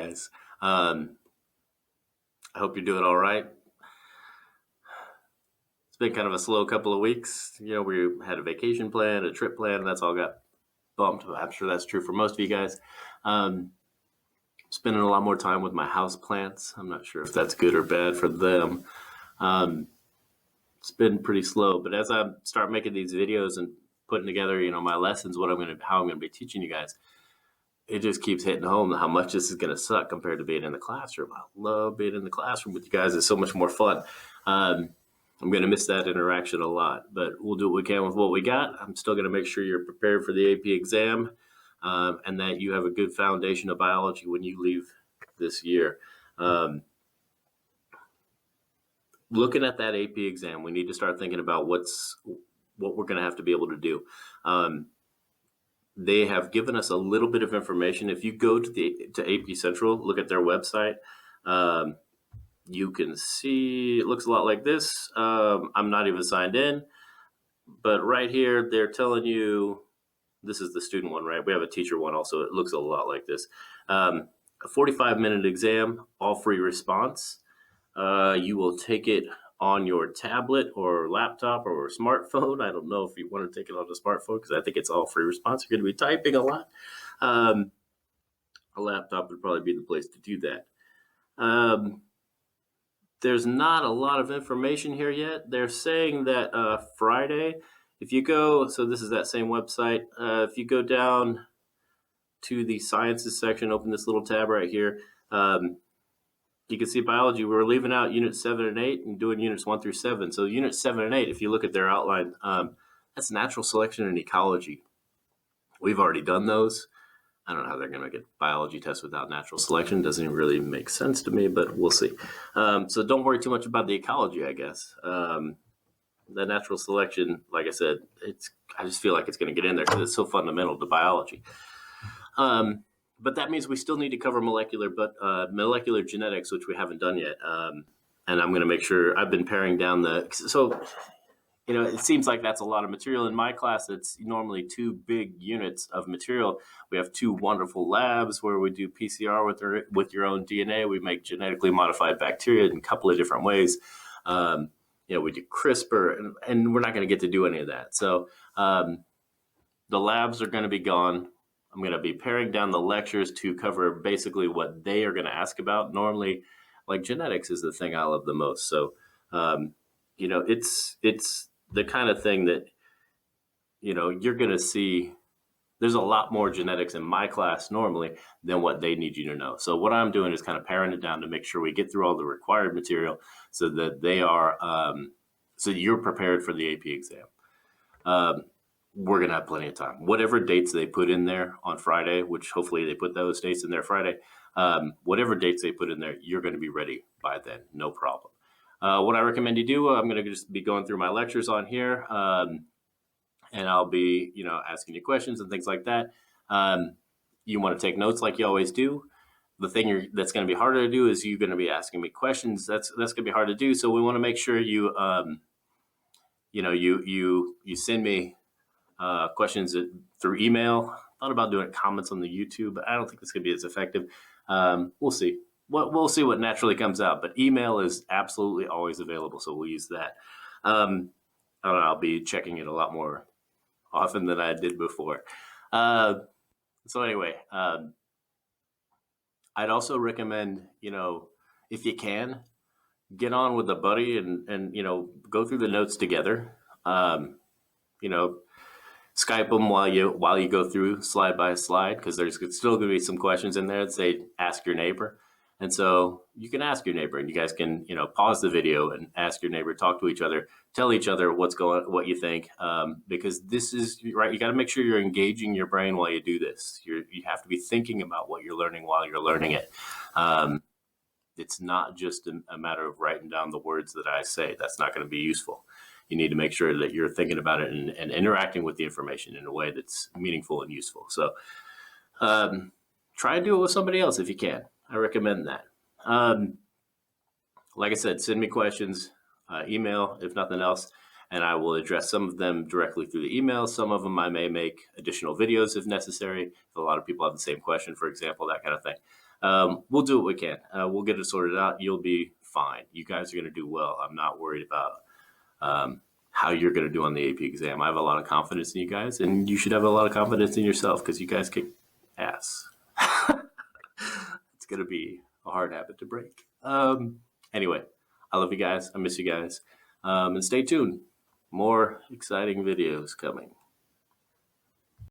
guys. I hope you're doing all right. It's been kind of a slow couple of weeks. We had a vacation plan, a trip plan, and that's all got bumped. I'm sure that's true for most of you guys. Spending a lot more time with my house plants. I'm not sure if that's good or bad for them. It's been pretty slow, but as I start making these videos and putting together, my lessons, how I'm going to be teaching you guys, it just keeps hitting home how much this is going to suck compared to being in the classroom. I love being in the classroom with you guys. It's so much more fun. I'm going to miss that interaction a lot, but we'll do what we can with what we got. I'm still going to make sure you're prepared for the AP exam and that you have a good foundation of biology when you leave this year. Looking at that AP exam, we need to start thinking about what we're going to have to be able to do. They have given us a little bit of information. If you go to AP Central, look at their website, you can see it looks a lot like this. I'm not even signed in, but right here, they're telling you, this is the student one, right? We have a teacher one also. It looks a lot like this. A 45-minute exam, all free response. You will take it on your tablet or laptop or smartphone. I don't know if you want to take it on a smartphone because I think it's all free response. You're going to be typing a lot. A laptop would probably be the place to do that. There's not a lot of information here yet. They're saying that Friday, if you go, so this is that same website, if you go down to the sciences section, open this little tab right here, you can see biology. We're leaving out units 7 and 8 and doing units 1 through 7. So units 7 and 8, if you look at their outline, that's natural selection and ecology. We've already done those. I don't know how they're going to get biology tests without natural selection. Doesn't really make sense to me, but we'll see. So don't worry too much about the ecology, I guess. The natural selection, like I said, I just feel like it's going to get in there because it's so fundamental to biology. But that means we still need to cover molecular genetics, which we haven't done yet. And I'm going to make sure I've been paring down it seems like that's a lot of material. In my class, it's normally 2 big units of material. We have 2 wonderful labs where we do PCR with your own DNA. We make genetically modified bacteria in a couple of different ways. We do CRISPR, and we're not going to get to do any of that. So the labs are going to be gone. I'm going to be paring down the lectures to cover basically what they are going to ask about. Normally, like genetics is the thing I love the most. So, it's the kind of thing that, you're going to see. There's a lot more genetics in my class normally than what they need you to know. So what I'm doing is kind of paring it down to make sure we get through all the required material so that so you're prepared for the AP exam. We're going to have plenty of time. Whatever dates they put in there on Friday, which hopefully they put those dates in there Friday, whatever dates they put in there, you're going to be ready by then. No problem. What I recommend you do, I'm going to just be going through my lectures on here, and I'll be, asking you questions and things like that. You want to take notes like you always do. The thing that's going to be harder to do is you're going to be asking me questions. That's going to be hard to do. So we want to make sure you send me questions through email. Thought about doing comments on the YouTube, but I don't think it's going to be as effective. We'll see. We'll see what naturally comes out, but email is absolutely always available, so we'll use that. I'll be checking it a lot more often than I did before. So anyway, I'd also recommend, if you can, get on with a buddy and go through the notes together. Skype them while you go through slide by slide, because there's still going to be some questions in there that say ask your neighbor. And so you can ask your neighbor, and you guys can, pause the video and ask your neighbor, talk to each other, tell each other what you think, because this is right. You got to make sure you're engaging your brain while you do this. You have to be thinking about what you're learning while you're learning it. It's not just a matter of writing down the words that I say. That's not going to be useful. You need to make sure that you're thinking about it and interacting with the information in a way that's meaningful and useful. So try and do it with somebody else if you can. I recommend that. Like I said, send me questions, email, if nothing else, and I will address some of them directly through the email. Some of them I may make additional videos if necessary. If a lot of people have the same question, for example, that kind of thing. We'll do what we can. We'll get it sorted out. You'll be fine. You guys are going to do well. I'm not worried about how you're going to do on the AP exam. I have a lot of confidence in you guys, and you should have a lot of confidence in yourself because you guys kick ass. It's going to be a hard habit to break. Anyway, I love you guys. I miss you guys. And stay tuned. More exciting videos coming.